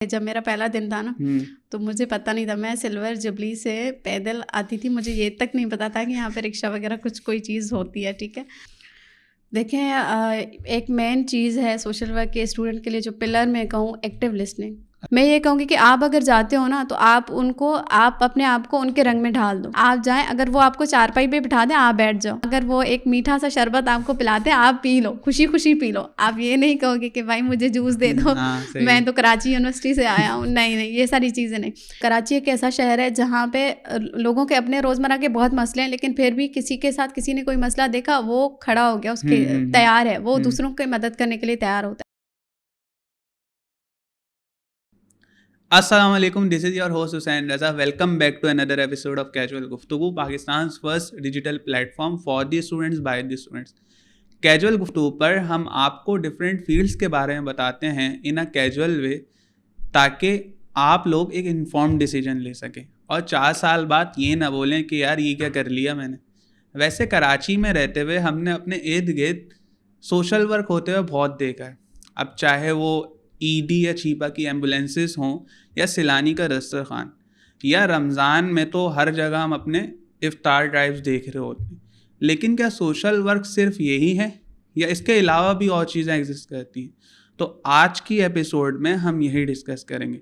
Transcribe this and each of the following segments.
جب میرا پہلا دن تھا نا تو مجھے پتہ نہیں تھا. میں سلور جبلی سے پیدل آتی تھی, مجھے یہ تک نہیں پتا تھا کہ یہاں پہ رکشہ وغیرہ کوئی چیز ہوتی ہے. ٹھیک ہے, دیکھیں ایک مین چیز ہے سوشل ورک کے اسٹوڈنٹ کے لیے, جو پلر میں کہوں ایکٹیو لسننگ. میں یہ کہوں گی کہ آپ اگر جاتے ہو نا تو آپ اپنے آپ کو ان کے رنگ میں ڈھال دو. آپ جائیں, اگر وہ آپ کو چارپائی پہ بٹھا دیں آپ بیٹھ جاؤ, اگر وہ ایک میٹھا سا شربت آپ کو پلاتے ہیں آپ پی لو, خوشی خوشی پی لو. آپ یہ نہیں کہو گے کہ بھائی مجھے جوس دے دو, میں تو کراچی یونیورسٹی سے آیا ہوں. نہیں, یہ ساری چیزیں نہیں. کراچی ایک ایسا شہر ہے جہاں پہ لوگوں کے اپنے روزمرہ کے بہت مسئلے ہیں, لیکن پھر بھی کسی کے ساتھ کسی نے کوئی مسئلہ دیکھا وہ کھڑا ہو گیا, اس کے تیار ہے, وہ دوسروں کی مدد کرنے کے لیے تیار ہوتا ہے. السلام علیکم, this is your host Hussain Raza. Welcome back to another episode of casual Guftagu, Pakistan's first digital platform for the students by the students. Casual Guftagu پر ہم آپ کو ڈفرینٹ فیلڈس کے بارے میں بتاتے ہیں ان اے کیجول وے, تاکہ آپ لوگ ایک انفارمڈ ڈیسیجن لے سکیں اور 4 سال بعد یہ نہ بولیں کہ یار یہ کیا کر لیا میں نے. ویسے کراچی میں رہتے ہوئے ہم نے اپنے ارد گرد سوشل ورک ہوتے ہوئے بہت دیکھا ہے. اب چاہے وہ ای ڈی یا چیپا کی ایمبولینسز ہوں, یا سیلانی کا دسترخوان, یا رمضان میں تو ہر جگہ ہم اپنے افطار ڈرائیوز دیکھ رہے ہوتے ہیں. لیکن کیا سوشل ورک صرف یہی ہے یا اس کے علاوہ بھی اور چیزیں ایگزسٹ کرتی ہیں؟ تو آج کی ایپیسوڈ میں ہم یہی ڈسکس کریں گے.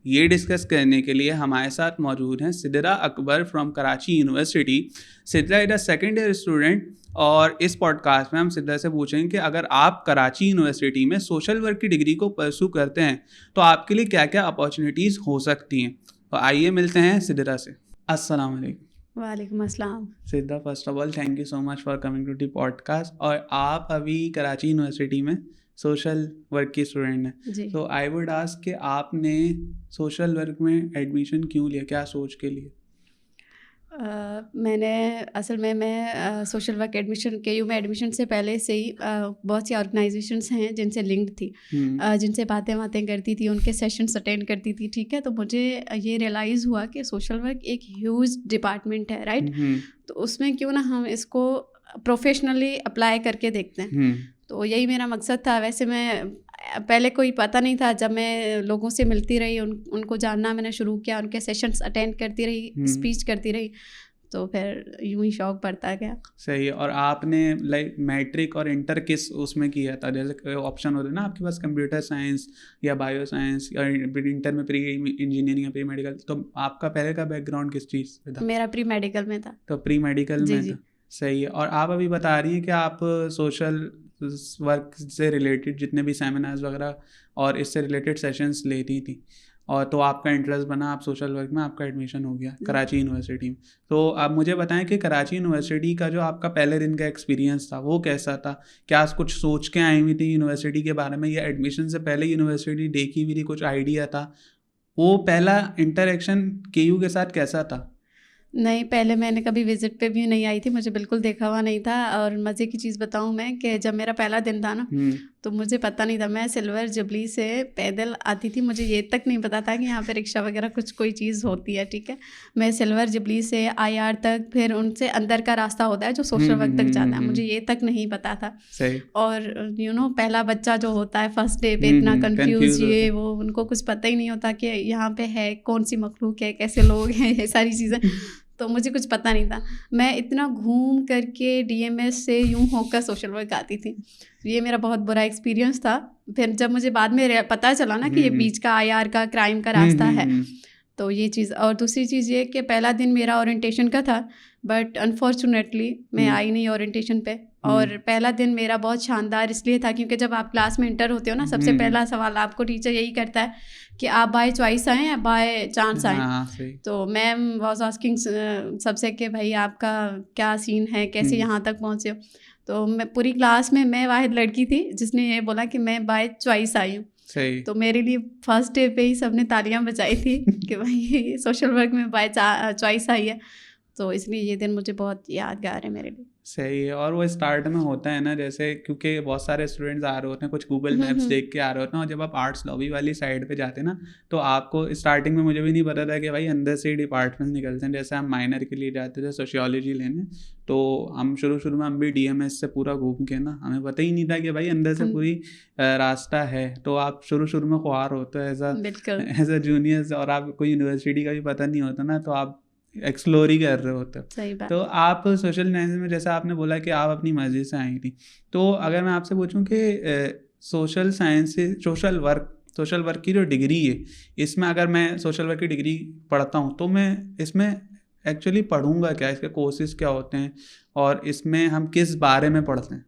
یہ ڈسکس کرنے کے لیے ہمارے ساتھ موجود ہیں Sidra Akbar from Karachi university. Sidra is a second year student, اور اس پوڈ کاسٹ میں ہم سدرا سے پوچھیں گے کہ اگر آپ کراچی یونیورسٹی میں سوشل ورک کی ڈگری کو پرسو کرتے ہیں تو آپ کے لیے کیا کیا اپارچونیٹیز ہو سکتی ہیں. تو آئیے ملتے ہیں سدرا سے. السلام علیکم. وعلیکم السلام. Sidra, first of all thank you so much for coming to the podcast. اور آپ ابھی کراچی یونیورسٹی میں سوشل ورک کی اسٹوڈنٹ ہیں, تو آئی ووڈ آسک کہ آپ نے سوشل ورک میں ایڈمیشن کیوں لیا, کیا سوچ کے لیے؟ میں نے اصل میں سوشل ورک ایڈمیشن کے یو میں ایڈمیشن سے پہلے سے ہی بہت سی آرگنائزیشنس ہیں جن سے لنکڈ تھی, جن سے باتیں کرتی تھی, ان کے سیشنس اٹینڈ کرتی تھی. ٹھیک ہے, تو مجھے یہ ریئلائز ہوا کہ سوشل ورک ایک ہیوج ڈپارٹمنٹ ہے, رائٹ. تو اس میں کیوں نہ ہم اس کو پروفیشنلی اپلائی کر کے دیکھتے ہیں. تو یہی میرا مقصد تھا. ویسے میں پہلے کوئی پتہ نہیں تھا, جب میں لوگوں سے ملتی رہی, ان کو جاننا میں نے شروع کیا, ان کے سیشنس اٹینڈ کرتی رہی, اسپیچ کرتی رہی, تو پھر یوں ہی شوق پڑتا گیا. صحیح. اور آپ نے لائک میٹرک اور انٹر کس اس میں کیا تھا؟ جیسے آپشن ہوتے ہیں نا آپ کے پاس, کمپیوٹر سائنس یا بایو سائنس, یا انٹر میں پری انجینئرنگ یا پری میڈیکل. تو آپ کا پہلے کا بیک گراؤنڈ کس چیز پہ تھا؟ میرا پری میڈیکل میں تھا. تو پری میڈیکل میں تھا. صحیح ہے. اور آپ ابھی بتا رہی ہیں کہ آپ سوشل ورک سے ریلیٹڈ جتنے بھی سیمینارز وغیرہ اور اس سے ریلیٹڈ سیشنس لیتی تھیں, اور تو آپ کا انٹرسٹ بنا, آپ سوشل ورک میں آپ کا ایڈمیشن ہو گیا کراچی یونیورسٹی میں. تو آپ مجھے بتائیں کہ کراچی یونیورسٹی کا جو آپ کا پہلے دن کا ایکسپیرینس تھا وہ کیسا تھا؟ کیا کچھ سوچ کے آئی ہوئی تھی یونیورسٹی کے بارے میں, یا ایڈمیشن سے پہلے یونیورسٹی دیکھی ہوئی تھی, کچھ آئیڈیا تھا؟ وہ پہلا انٹریکشن کے یو کے ساتھ کیسا تھا؟ نہیں, پہلے میں نے کبھی وزٹ پہ بھی نہیں آئی تھی, مجھے بالکل دیکھا ہوا نہیں تھا. اور مزے کی چیز بتاؤں میں کہ جب میرا پہلا دن تھا نا تو مجھے پتہ نہیں تھا. میں سلور جبلی سے پیدل آتی تھی, مجھے یہ تک نہیں پتا تھا کہ یہاں پہ رکشہ وغیرہ کوئی چیز ہوتی ہے. ٹھیک ہے, میں سلور جبلی سے آئی آر تک, پھر ان سے اندر کا راستہ ہوتا ہے جو سوشل ورک تک جاتا ہے, مجھے یہ تک نہیں پتا تھا. اور پہلا بچہ جو ہوتا ہے فرسٹ ڈے پہ اتنا کنفیوز, یہ وہ, ان کو کچھ پتہ ہی نہیں ہوتا کہ یہاں پہ ہے کون سی مخلوق ہے, کیسے لوگ ہیں, یہ ساری چیزیں. تو مجھے کچھ پتہ نہیں تھا. میں اتنا گھوم کر کے ڈی ایم ایس سے یوں ہو کر سوشل ورک آتی تھی. یہ میرا بہت برا ایکسپیرینس تھا. پھر جب مجھے بعد میں پتہ چلا نا کہ یہ بیچ کا آئی آر کا کرائم کا راستہ ہے, تو یہ چیز. اور دوسری چیز یہ کہ پہلا دن میرا اورینٹیشن کا تھا, بٹ انفارچونیٹلی میں آئی نہیں اورینٹیشن پہ. اور پہلا دن میرا بہت شاندار اس لیے تھا کیونکہ جب آپ کلاس میں انٹر ہوتے ہو نا, سب سے پہلا سوال آپ کو ٹیچر یہی کرتا ہے کہ آپ بائی چوائس آئیں یا بائی چانس آئیں. تو میم واز آسکنگ سب سے کہ بھائی آپ کا کیا سین ہے, کیسے یہاں تک پہنچے ہو. تو میں پوری کلاس میں واحد لڑکی تھی جس نے یہ بولا کہ میں بائی چوائس آئی ہوں. تو میرے لیے فرسٹ ڈے پہ ہی سب نے تالیاں بجائی تھی کہ بھائی سوشل ورک میں بائی چوائس آئی ہے. تو اس لیے یہ دن مجھے بہت یادگار ہے میرے لیے. صحیح ہے. اور وہ اسٹارٹ میں ہوتا ہے نا, جیسے کیونکہ بہت سارے اسٹوڈنٹس آ رہے ہوتے ہیں, کچھ گوگل میپس دیکھ کے آ رہے ہوتے ہیں, اور جب آپ آرٹس لابی والی سائڈ پہ جاتے ہیں نا, تو آپ کو اسٹارٹنگ میں مجھے بھی نہیں پتا تھا کہ بھائی اندر سے ہی ڈپارٹمنٹ نکلتے ہیں. جیسے ہم مائنر کے لیے جاتے تھے سوشیولوجی لینے, تو ہم شروع میں ہم بھی ڈی ایم ایس سے پورا گھوم کے نا, ہمیں پتہ ہی نہیں تھا کہ بھائی اندر سے پوری راستہ ہے. تو آپ شروع میں خوار ہوتے ہیں ایز اے جونیئر, اور آپ کو یونیورسٹی کا بھی پتہ نہیں ہوتا نا, تو آپ ایکسپلور ہی کر رہے ہوتے ہو. تو آپ سوشل سائنس میں, جیسا آپ نے بولا کہ آپ اپنی مرضی سے آئی تھی, تو اگر میں آپ سے پوچھوں کہ سوشل سائنس سے سوشل ورک کی جو ڈگری ہے, اس میں اگر میں سوشل ورک کی ڈگری پڑھتا ہوں تو میں اس میں ایکچولی پڑھوں گا کیا, اس کے کورسز کیا ہوتے ہیں, اور اس میں ہم کس بارے میں پڑھتے ہیں؟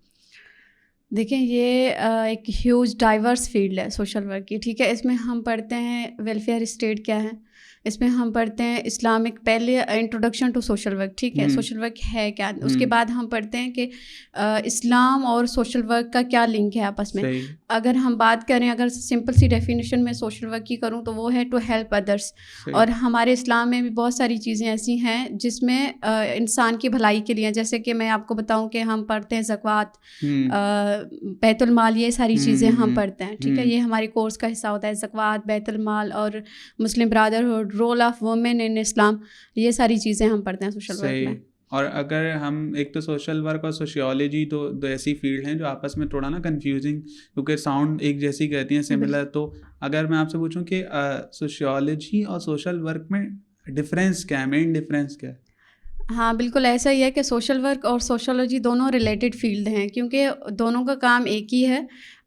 دیکھیں یہ ایک ہیوج ڈائیورس فیلڈ ہے سوشل ورک کی, ٹھیک ہے. اس میں ہم پڑھتے ہیں ویلفیئر اسٹیٹ کیا ہے, اس میں ہم پڑھتے ہیں اسلامک, پہلے انٹروڈکشن ٹو سوشل ورک, ٹھیک ہے, سوشل ورک ہے کیا. اس کے بعد ہم پڑھتے ہیں کہ اسلام اور سوشل ورک کا کیا لنک ہے آپس میں. اگر ہم بات کریں, اگر سمپل سی ڈیفینیشن میں سوشل ورک کی کروں تو وہ ہے ٹو ہیلپ ادرس. اور ہمارے اسلام میں بھی بہت ساری چیزیں ایسی ہیں جس میں انسان کی بھلائی کے لیے, جیسے کہ میں آپ کو بتاؤں کہ ہم پڑھتے ہیں زکوٰۃ, بیت المال, یہ ساری چیزیں ہم پڑھتے ہیں, ٹھیک ہے. یہ ہمارے کورس کا حصہ ہوتا ہے, زکوٰۃ, بیت المال اور مسلم برادرہڈ, رول آف وومن ان اسلام, یہ ساری چیزیں ہم پڑھتے ہیں سوشل ورک میں. اور اگر ہم ایک تو سوشل ورک اور سوشیولوجی دو ایسی فیلڈ ہیں جو آپس میں تھوڑا نا کنفیوزنگ, کیونکہ ساؤنڈ ایک جیسی کہتی ہیں سملر. تو اگر میں آپ سے پوچھوں کہ سوشیولوجی اور سوشل ورک میں ڈفرینس کیا ہے, مین ڈفرینس کیا ہے؟ ہاں بالکل ایسا ہی ہے کہ سوشل ورک اور سوشولوجی دونوں ریلیٹڈ فیلڈ ہیں, کیونکہ دونوں کا کام ایک ہی ہے.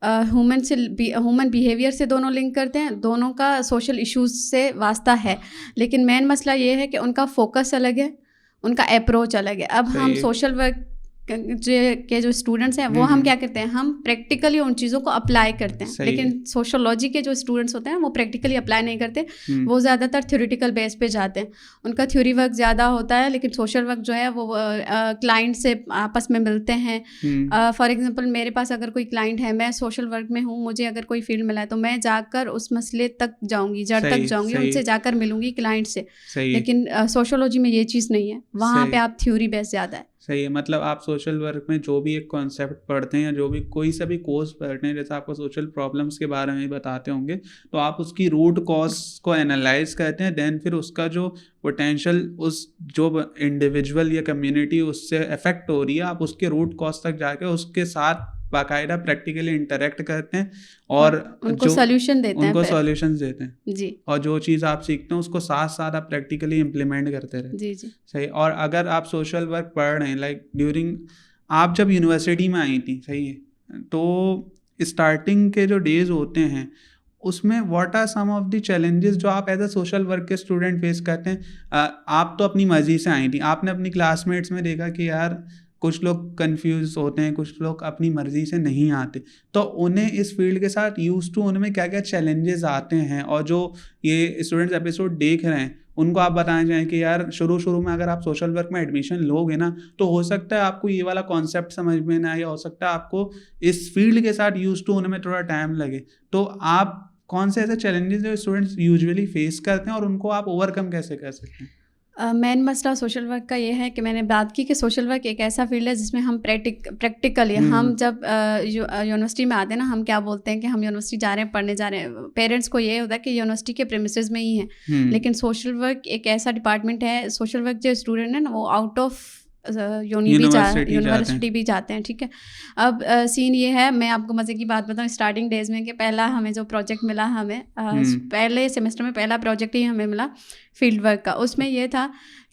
ہیومن بیہیویئر سے دونوں لنک کرتے ہیں, دونوں کا سوشل ایشوز سے واسطہ ہے, لیکن مین مسئلہ یہ ہے کہ ان کا فوکس الگ ہے, ان کا اپروچ الگ ہے. اب ہم سوشل ورک کے جو اسٹوڈنٹس ہیں وہ ہم کیا کرتے ہیں, ہم پریکٹیکلی ان چیزوں کو اپلائی کرتے ہیں, لیکن سوشولوجی کے جو اسٹوڈنٹس ہوتے ہیں وہ پریکٹیکلی اپلائی نہیں کرتے, وہ زیادہ تر تھیوریٹیکل بیس پہ جاتے ہیں. ان کا تھیوری ورک زیادہ ہوتا ہے, لیکن سوشل ورک جو ہے وہ کلائنٹ سے آپس میں ملتے ہیں. فار ایگزامپل میرے پاس اگر کوئی کلائنٹ ہے, میں سوشل ورک میں ہوں, مجھے اگر کوئی فیلڈ ملا ہے تو میں جا کر اس مسئلے تک جاؤں گی, جڑ تک جاؤں گی, ان سے جا کر ملوں گی کلائنٹ سے. لیکن سوشولوجی میں یہ چیز نہیں ہے, وہاں پہ آپ تھیوری بیس زیادہ ہے. صحیح ہے. مطلب آپ سوشل ورک میں جو بھی ایک کانسیپٹ پڑھتے ہیں یا جو بھی کوئی سا بھی کورس پڑھتے ہیں, جیسے آپ کو سوشل پرابلمس کے بارے میں بتاتے ہوں گے, تو آپ اس کی روٹ کاز کو انالائز کرتے ہیں, دین پھر اس کا جو پوٹینشیل اس جو انڈیویجول یا کمیونٹی اس سے افیکٹ ہو رہی ہے, آپ اس کے روٹ کاز تک جا کے اس کے ساتھ باقاعدہ پریکٹیکلی انٹریکٹ کرتے ہیں اور ان کو سولوشن دیتے ہیں جی. اور جو چیز آپ سیکھتے ہیں اس کو ساتھ ساتھ آپ پریکٹیکلی امپلیمنٹ کرتے رہے. جی جی صحیح. اور اگر آپ سوشل ورک پڑھ رہے ہیں, لائک ڈیورنگ آپ جب یونیورسٹی میں آئی تھیں, صحیح ہے, تو اسٹارٹنگ کے جو ڈیز ہوتے ہیں اس میں what are some of the challenges جو آپ ایز اے سوشل ورک کے اسٹوڈنٹ فیس کرتے ہیں؟ آپ تو اپنی مرضی سے آئی تھیں, آپ نے اپنی کلاس میٹس میں دیکھا کہ یار کچھ لوگ کنفیوز ہوتے ہیں, کچھ لوگ اپنی مرضی سے نہیں آتے, تو انہیں اس فیلڈ کے ساتھ یوز ٹو ان میں کیا کیا چیلنجز آتے ہیں, اور جو یہ اسٹوڈنٹس ایپیسوڈ دیکھ رہے ہیں ان کو آپ بتانا چاہیں کہ یار شروع میں اگر آپ سوشل ورک میں ایڈمیشن لوگے نا, تو ہو سکتا ہے آپ کو یہ والا کانسیپٹ سمجھ میں نہ آئے, ہو سکتا ہے آپ کو اس فیلڈ کے ساتھ یوز ٹو ہونے میں تھوڑا ٹائم لگے. تو آپ کون سے ایسے چیلنجز جو اسٹوڈنٹس یوزولی فیس کرتے ہیں اور ان کو آپ اوور کم کیسے کر سکتے ہیں؟ مین مسئلہ سوشل ورک کا یہ ہے کہ میں نے بات کی کہ سوشل ورک ایک ایسا فیلڈ ہے جس میں ہم پریکٹیکلی, ہم جب یونیورسٹی میں آتے ہیں نا, ہم کیا بولتے ہیں کہ ہم یونیورسٹی جا رہے ہیں, پڑھنے جا رہے ہیں, پیرنٹس کو یہ ہوتا ہے کہ یونیورسٹی کے پریمیسز میں ہی ہیں, لیکن سوشل ورک ایک ایسا ڈپارٹمنٹ ہے, سوشل ورک جو اسٹوڈنٹ ہیں نا وہ آؤٹ آف یونیورسٹی بھی جاتے ہیں, ٹھیک ہے. اب سین یہ ہے, میں آپ کو مزے کی بات بتاؤں, اسٹارٹنگ ڈیز میں کہ پہلا ہمیں جو پروجیکٹ ملا, ہمیں پہلے سیمسٹر میں پہلا پروجیکٹ ہی ہمیں ملا فیلڈ ورک کا. اس میں یہ تھا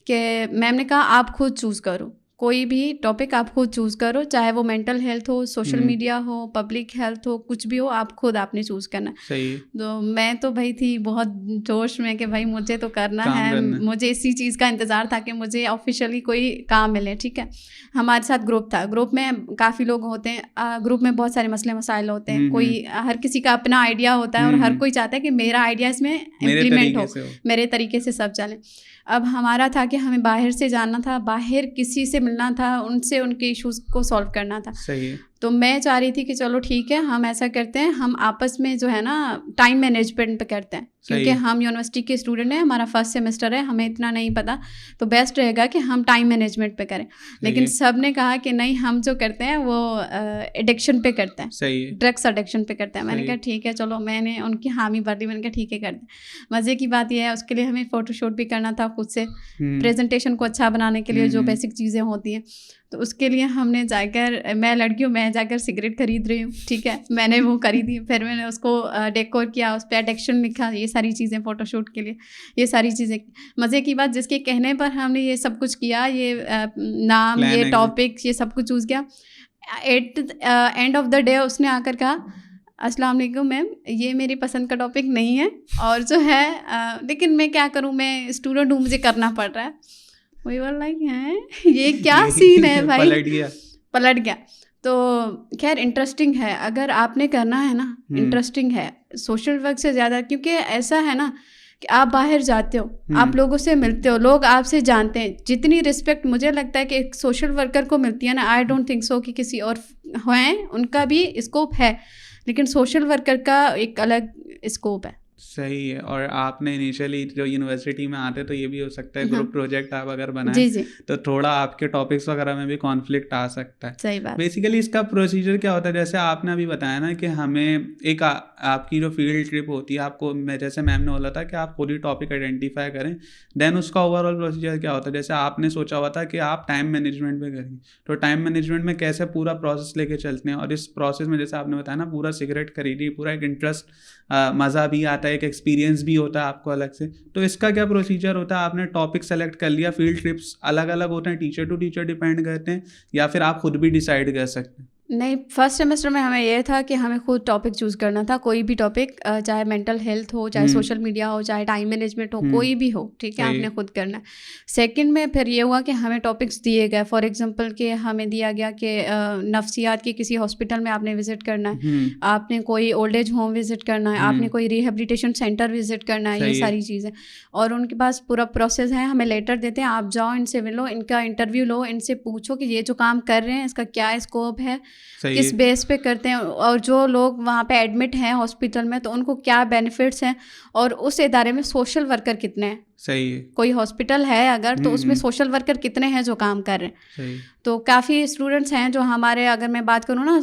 کہ میم نے کہا آپ خود چوز کرو, کوئی بھی ٹاپک آپ خود چوز کرو, چاہے وہ مینٹل ہیلتھ ہو, سوشل میڈیا ہو, پبلک ہیلتھ ہو, کچھ بھی ہو, آپ نے چوز کرنا ہے. تو میں تو بھائی تھی بہت جوش میں کہ بھائی مجھے تو کرنا ہے, مجھے اسی چیز کا انتظار تھا کہ مجھے آفیشیلی کوئی کام ملے, ٹھیک ہے. ہمارے ساتھ گروپ تھا, گروپ میں کافی لوگ ہوتے ہیں, گروپ میں بہت سارے مسئلے مسائل ہوتے ہیں, کوئی ہر کسی کا اپنا آئیڈیا ہوتا ہے اور ہر کوئی چاہتا ہے کہ میرا آئیڈیا اس میں امپلیمنٹ ہو, میرے طریقے سے سب چلیں. اب ہمارا تھا کہ ہمیں باہر سے جاننا تھا, باہر کسی سے ملنا تھا, ان سے ان کے ایشوز کو سالو کرنا تھا. تو میں چاہ رہی تھی کہ چلو ٹھیک ہے ہم ایسا کرتے ہیں, ہم آپس میں جو ہے نا ٹائم مینجمنٹ پہ کرتے ہیں, کیونکہ ہم یونیورسٹی کے اسٹوڈنٹ ہیں, ہمارا فرسٹ سیمسٹر ہے, ہمیں اتنا نہیں پتہ, تو بیسٹ رہے گا کہ ہم ٹائم مینجمنٹ پہ کریں. لیکن سب نے کہا کہ نہیں, ہم جو کرتے ہیں وہ ایڈکشن پہ کرتے ہیں, ڈرگس ایڈکشن پہ کرتے ہیں. میں نے کہا ٹھیک ہے چلو, میں نے ان کی حامی بھر دی, میں نے کہا ٹھیک ہے کرتے ہیں. مزے کی بات یہ ہے اس کے لیے ہمیں فوٹو شوٹ بھی کرنا تھا خود سے, پریزنٹیشن کو اچھا بنانے کے لیے جو بیسک چیزیں ہوتی ہیں, تو اس کے لیے ہم نے جا کر, میں لڑکی ہوں, میں جا کر سگریٹ خرید رہی ہوں, ٹھیک ہے, میں نے وہ خریدی, پھر میں نے اس کو ڈیکور کیا, اس پہ ایڈکشن لکھا, یہ ساری چیزیں فوٹو شوٹ کے لیے, یہ ساری چیزیں. مزے کی بات جس کے کہنے پر ہم نے یہ سب کچھ کیا, یہ نام, یہ ٹاپک, یہ سب کچھ چوز کیا. At end of the day اس نے آ کر کہا السلام علیکم میم, یہ میری پسند کا ٹاپک نہیں ہے, اور جو ہے لیکن میں کیا کروں, میں اسٹوڈنٹ ہوں, مجھے کرنا پڑ رہا ہے. وہی بول رہا ہے یہ کیا سین ہے بھائی, پلٹ گیا. تو خیر انٹرسٹنگ ہے, اگر آپ نے کرنا ہے نا, انٹرسٹنگ ہے سوشل ورک سے زیادہ, کیونکہ ایسا ہے نا کہ آپ باہر جاتے ہو, آپ لوگوں سے ملتے ہو, لوگ آپ سے جانتے ہیں. جتنی رسپیکٹ مجھے لگتا ہے کہ ایک سوشل ورکر کو ملتی ہے نا, آئی ڈونٹ تھنک سو کہ کسی اور ہیں, ان کا بھی اسکوپ ہے, لیکن سوشل ورکر کا ایک الگ اسکوپ ہے. صحیح ہے. اور آپ نے انیشلی جو یونیورسٹی میں آتے تو یہ بھی ہو سکتا ہے گروپ پروجیکٹ آپ اگر بنائیں تو تھوڑا آپ کے ٹاپکس وغیرہ میں بھی کانفلکٹ آ سکتا ہے. صحیح بات. بیسیکلی اس کا پروسیجر کیا ہوتا ہے, جیسے آپ نے ابھی بتایا نا کہ ہمیں ایک آپ کی جو فیلڈ ٹرپ ہوتی ہے, آپ کو جیسے میم نے بولا تھا کہ آپ خود ہی ٹاپک آئیڈینٹیفائی کریں, دین اس کا اوور آل پروسیجر کیا ہوتا ہے. جیسے آپ نے سوچا ہوا تھا کہ آپ ٹائم مینجمنٹ پہ کریں گے, تو ٹائم مینجمنٹ میں کیسے پورا پروسیس لے کے چلتے ہیں, اور اس پروسیس میں جیسے آپ نے بتایا نا پورا سگریٹ خریدی, پورا ایک انٹرسٹ, مزہ بھی آتا ہے, ایک ایکسپیرینس بھی ہوتا ہے آپ کو الگ سے. تو اس کا کیا پروسیجر ہوتا ہے, آپ نے ٹاپک سلیکٹ کر لیا, فیلڈ ٹرپس الگ الگ ہوتے ہیں, ٹیچر ٹو ٹیچر ڈیپینڈ کرتے ہیں, یا پھر آپ خود بھی ڈیسائیڈ کر سکتے ہیں؟ نہیں, فرسٹ سیمسٹر میں ہمیں یہ تھا کہ ہمیں خود ٹاپک چوز کرنا تھا, کوئی بھی ٹاپک, چاہے مینٹل ہیلتھ ہو, چاہے سوشل میڈیا ہو, چاہے ٹائم مینجمنٹ ہو, کوئی بھی ہو, ٹھیک ہے, آپ نے خود کرنا ہے. سیکنڈ میں پھر یہ ہوا کہ ہمیں ٹاپکس دیے گئے, فار ایگزامپل کہ ہمیں دیا گیا کہ نفسیات کی کسی ہاسپٹل میں آپ نے وزٹ کرنا ہے, آپ نے کوئی اولڈ ایج ہوم وزٹ کرنا ہے, آپ نے کوئی ریہیبلیٹیشن سینٹر وزٹ کرنا ہے, یہ ساری چیزیں. اور ان کے پاس پورا پروسیس ہے, ہمیں لیٹر دیتے ہیں, آپ جاؤ ان سے ملو, ان کا انٹرویو لو, ان سے پوچھو کہ یہ جو کام کر رہے ہیں اس کا کیا اسکوپ ہے, کس بیس پہ کرتے ہیں, اور جو لوگ وہاں پہ ایڈمٹ ہیں ہاسپٹل میں تو ان کو کیا بینیفٹس ہیں, اور اس ادارے میں سوشل ورکر کتنے ہیں. صحیح ہے. کوئی ہاسپٹل ہے اگر تو اس میں سوشل ورکر کتنے ہیں جو کام کر رہے ہیں. صحیح. تو کافی اسٹوڈنٹس ہیں جو ہمارے, اگر میں بات کروں نا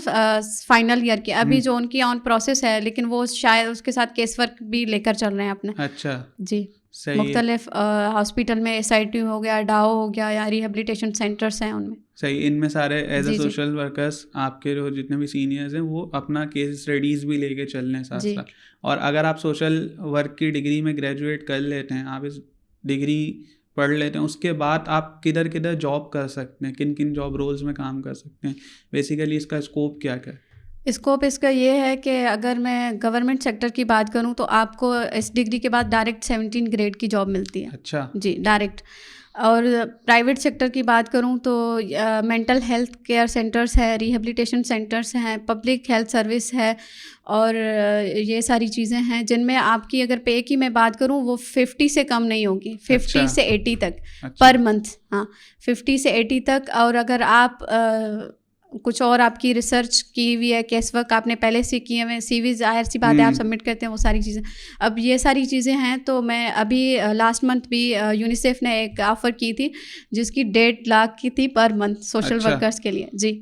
فائنل ایئر کی, ابھی جو ان کی آن پروسیس ہے, لیکن وہ شاید اس کے ساتھ کیس ورک بھی لے کر چل رہے ہیں اپنے. اچھا جی. مختلف ہاسپٹل میں ایس آئی ٹی ہو گیا, ڈاؤ ہو گیا, یا ریہیبلیٹیشن سینٹرس ہیں ان میں. صحیح. ان میں سارے ایز اے سوشل ورکرس آپ کے جو جتنے بھی سینئرز ہیں وہ اپنا کیس اسٹڈیز بھی لے کے چل رہے ہیں ساتھ ساتھ. اور اگر آپ سوشل ورک کی ڈگری میں گریجویٹ کر لیتے ہیں, آپ اس ڈگری پڑھ لیتے ہیں, اس کے بعد آپ کدھر کدھر جاب کر سکتے ہیں, کن کن جاب رولز میں کام کر سکتے ہیں, بیسیکلی اس کا اسکوپ کیا کیا ہے؟ اسکوپ اس کا یہ ہے کہ اگر میں گورنمنٹ سیکٹر کی بات کروں تو آپ کو اس ڈگری کے بعد ڈائریکٹ 17 گریڈ کی جاب ملتی ہے. اچھا. جی, ڈائریکٹ. اور پرائیویٹ سیکٹر کی بات کروں تو مینٹل ہیلتھ کیئر سینٹرس ہے, ریہیبلیٹیشن سینٹرس ہیں, پبلک ہیلتھ سروس ہے, اور یہ ساری چیزیں ہیں جن میں آپ کی اگر پے کی میں بات کروں وہ 50 سے کم نہیں ہوگی, 50 سے 80 تک پر منتھ. ہاں, 50 سے 80 تک. اور اگر آپ کچھ اور آپ کی ریسرچ کی ہوئی ہے, کیس ورک آپ نے پہلے سے کیے ہوئے, سی ویز ظاہر سی بات ہے آپ سبمٹ کرتے ہیں, وہ ساری چیزیں. اب یہ ساری چیزیں ہیں, تو میں ابھی لاسٹ منتھ بھی یونیسیف نے ایک آفر کی تھی جس کی 1.5 لاکھ کی تھی پر منتھ سوشل ورکرس کے لیے. جی.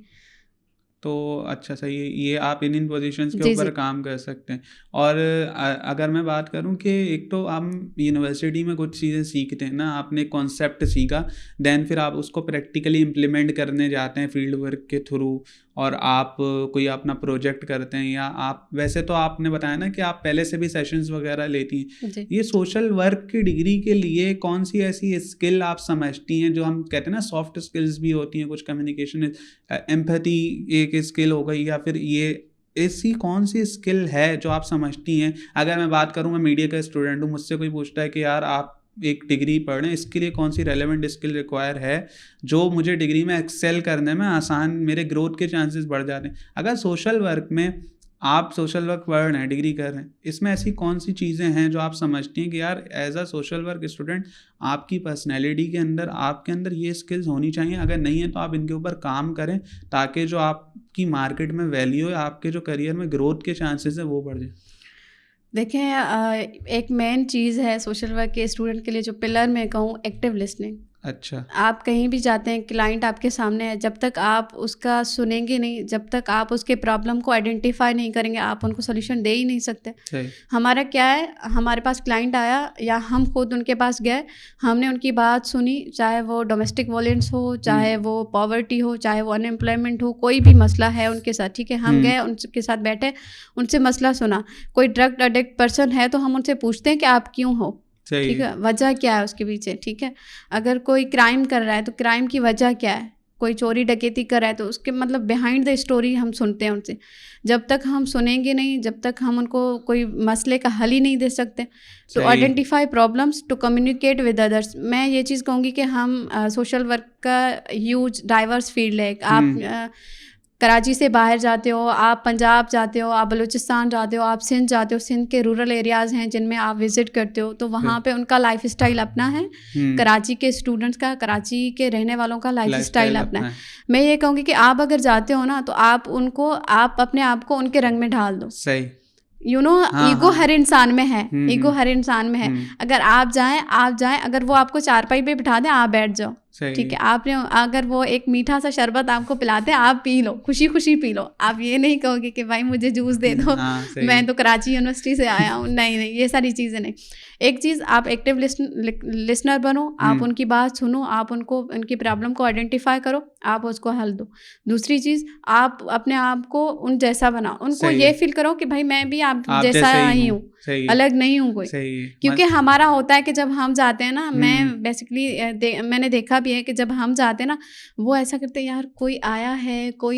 تو اچھا صحیح ہے, یہ آپ ان پوزیشنس کے اوپر کام کر سکتے ہیں. اور اگر میں بات کروں کہ ایک تو ہم یونیورسٹی میں کچھ چیزیں سیکھتے ہیں نا, آپ نے کانسیپٹ سیکھا, دین پھر آپ اس کو پریکٹیکلی امپلیمنٹ کرنے جاتے ہیں فیلڈ ورک کے تھرو, اور آپ کوئی اپنا پروجیکٹ کرتے ہیں, یا آپ ویسے تو آپ نے بتایا نا کہ آپ پہلے سے بھی سیشنز وغیرہ لیتی ہیں. یہ سوشل ورک کی ڈگری کے لیے کون سی ایسی اسکل آپ سمجھتی ہیں جو ہم کہتے ہیں نا سافٹ اسکلز بھی ہوتی ہیں کچھ, کمیونیکیشن, ایمپیتھی ایک اسکل ہو گئی, یا پھر یہ ایسی کون سی اسکل ہے جو آپ سمجھتی ہیں؟ اگر میں بات کروں, میں میڈیا کا اسٹوڈنٹ ہوں, مجھ سے کوئی پوچھتا ہے کہ یار آپ ایک ڈگری پڑھ رہے ہیں, اس کے لیے کون سی ریلیونٹ اسکل ریکوائر ہے جو مجھے ڈگری میں ایکسیل کرنے میں آسان, میرے گروتھ کے چانسز بڑھ جاتے ہیں. اگر سوشل ورک میں آپ سوشل ورک پڑھ رہے ہیں, ڈگری کر رہے ہیں, اس میں ایسی کون سی چیزیں ہیں جو آپ سمجھتی ہیں کہ یار as a social work student آپ کی پرسنالٹی کے اندر, آپ کے اندر یہ اسکلز ہونی چاہیے, اگر نہیں ہے تو آپ ان کے اوپر کام کریں تاکہ جو آپ کی مارکیٹ میں ویلیو ہے, آپ کے جو کریئر میں گروتھ کے چانسز ہیں وہ بڑھ جائیں؟ دیکھیں, ایک مین چیز ہے سوشل ورک کے اسٹوڈنٹ کے لیے جو پلر میں کہوں, ایکٹیو لسننگ. اچھا, آپ کہیں بھی جاتے ہیں, کلائنٹ آپ کے سامنے ہے, جب تک آپ اس کا سنیں گے نہیں, جب تک آپ اس کے پرابلم کو آئیڈینٹیفائی نہیں کریں گے, آپ ان کو سولوشن دے ہی نہیں سکتے. ہمارا کیا ہے, ہمارے پاس کلائنٹ آیا یا ہم خود ان کے پاس گئے, ہم نے ان کی بات سنی, چاہے وہ ڈومیسٹک وائلنس ہو, چاہے وہ پاورٹی ہو, چاہے وہ ان ایمپلائمنٹ ہو, کوئی بھی مسئلہ ہے ان کے ساتھ, ٹھیک ہے, ہم گئے ان کے ساتھ بیٹھے, ان سے مسئلہ سنا. کوئی ڈرگ ایڈکٹ پرسن ہے تو ہم ان سے پوچھتے ہیں کہ آپ کیوں ہو, ٹھیک ہے, وجہ کیا ہے اس کے پیچھے, ٹھیک ہے. اگر کوئی کرائم کر رہا ہے تو کرائم کی وجہ کیا ہے, کوئی چوری ڈکیتی کر رہا ہے تو اس کے مطلب بیہائنڈ دا اسٹوری ہم سنتے ہیں ان سے. جب تک ہم سنیں گے نہیں, جب تک ہم ان کو کوئی مسئلے کا حل ہی نہیں دے سکتے. تو identify problems to communicate with others. میں یہ چیز کہوں گی کہ ہم سوشل ورک کا ہیوج ڈائیورس فیلڈ ہے. آپ کراچی سے باہر جاتے ہو, آپ پنجاب جاتے ہو, آپ بلوچستان جاتے ہو, آپ سندھ جاتے ہو, سندھ کے رورل ایریاز ہیں جن میں آپ وزٹ کرتے ہو, تو وہاں پہ ان کا لائف اسٹائل اپنا ہے, کراچی کے اسٹوڈنٹس کا, کراچی کے رہنے والوں کا لائف اسٹائل اپنا ہے. میں یہ کہوں گی کہ آپ اگر جاتے ہو نا تو آپ ان کو, آپ اپنے آپ کو ان کے رنگ میں ڈھال دو. صحیح, یو نو, ایگو ہر انسان میں ہے, ایگو ہر انسان میں ہے. اگر آپ جائیں, اگر وہ آپ کو چارپائی پہ بٹھا دیں, آپ بیٹھ جاؤ, ٹھیک ہے. آپ نے اگر وہ ایک میٹھا سا شربت آپ کو پلاتے ہیں, آپ پی لو, خوشی خوشی پی لو. آپ یہ نہیں کہو گے کہ بھائی مجھے جوس دے دو, میں تو کراچی یونیورسٹی سے آیا ہوں. نہیں, یہ ساری چیزیں نہیں. ایک چیز, آپ ایکٹیو لسنر بنو, آپ ان کی بات سنو, آپ ان کو, ان کی پرابلم کو آئیڈینٹیفائی کرو, آپ اس کو حل دو. دوسری چیز, آپ اپنے آپ کو ان جیسا بناؤ, ان کو یہ فیل کرو کہ بھائی میں بھی آپ جیسا ہی ہوں, الگ نہیں ہوں کوئی. کیونکہ ہمارا ہوتا ہے کہ جب ہم جاتے ہیں نا, میں بیسکلی میں نے دیکھا بھی ہے کہ جب ہم جاتے ہیں نا, وہ ایسا کرتے ہیں, یار کوئی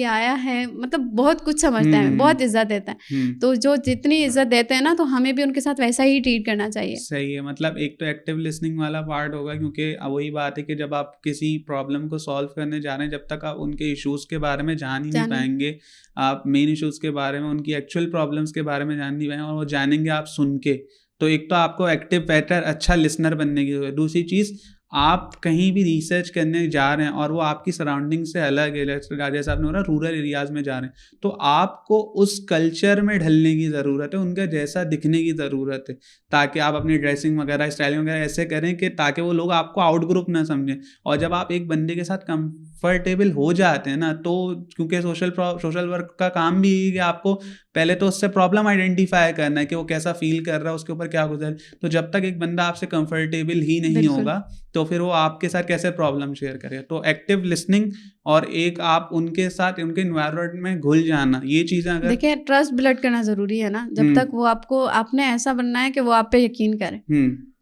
آیا ہے, مطلب بہت کچھ سمجھتا ہے, بہت عزت دیتا ہے. تو جو جتنی عزت دیتے ہیں نا, تو ہمیں بھی ان کے ساتھ ویسا ہی ٹریٹ کرنا چاہیے. صحیح ہے. مطلب ایک تو ایکٹیو لسننگ والا پارٹ ہوگا, کیونکہ وہی بات ہے کہ جب آپ کسی پرابلم کو سالو کرنے جا رہے ہیں, جب تک آپ ان کے ایشوز کے بارے میں جان ہی نہیں پائیں گے, آپ مین ایشوز کے بارے میں, ان کی ایکچوئل پرابلمس کے بارے میں جان نہیں پائیں گے, اور وہ جانیں گے آپ سن کے, تو ایک تو آپ کو ایکٹیو بیٹر اچھا لسنر بننے کی ضرورت ہے. دوسری چیز, آپ کہیں بھی ریسرچ کرنے جا رہے ہیں اور وہ آپ کی سراؤنڈنگ سے الگ ہے, جیسے آپ نے بولا رورل ایریاز میں جا رہے ہیں, تو آپ کو اس کلچر میں ڈھلنے کی ضرورت ہے, ان کا جیسا دکھنے کی ضرورت ہے, تاکہ آپ اپنی ڈریسنگ وغیرہ, اسٹائلنگ وغیرہ ایسے کریں کہ تاکہ وہ لوگ آپ کو آؤٹ گروپ نہ سمجھیں. اور جب آپ ایک بندے کے ساتھ کمفرٹیبل ہو جاتے ہیں نا, تو کیونکہ سوشل ورک کا کام بھی ہے کہ آپ کو پہلے تو اس سے پرابلم آئیڈینٹیفائی کرنا ہے کہ وہ کیسا فیل کر رہا ہے, اس کے اوپر کیا گزر. تو جب تک ایک بندہ آپ سے کمفرٹیبل ہی نہیں ہوگا تو پھر وہ آپ کے ساتھ کیسے پرابلم شیئر کرے. تو ایکٹیو لسننگ اور ایک آپ ان کے ساتھ, ان کے انوائرمنٹ میں گھل جانا, یہ چیزیں اگر دیکھیں, ٹرسٹ بلڈ کرنا ضروری ہے نا. جب تک وہ آپ نے ایسا بننا ہے کہ وہ آپ پہ یقین کرے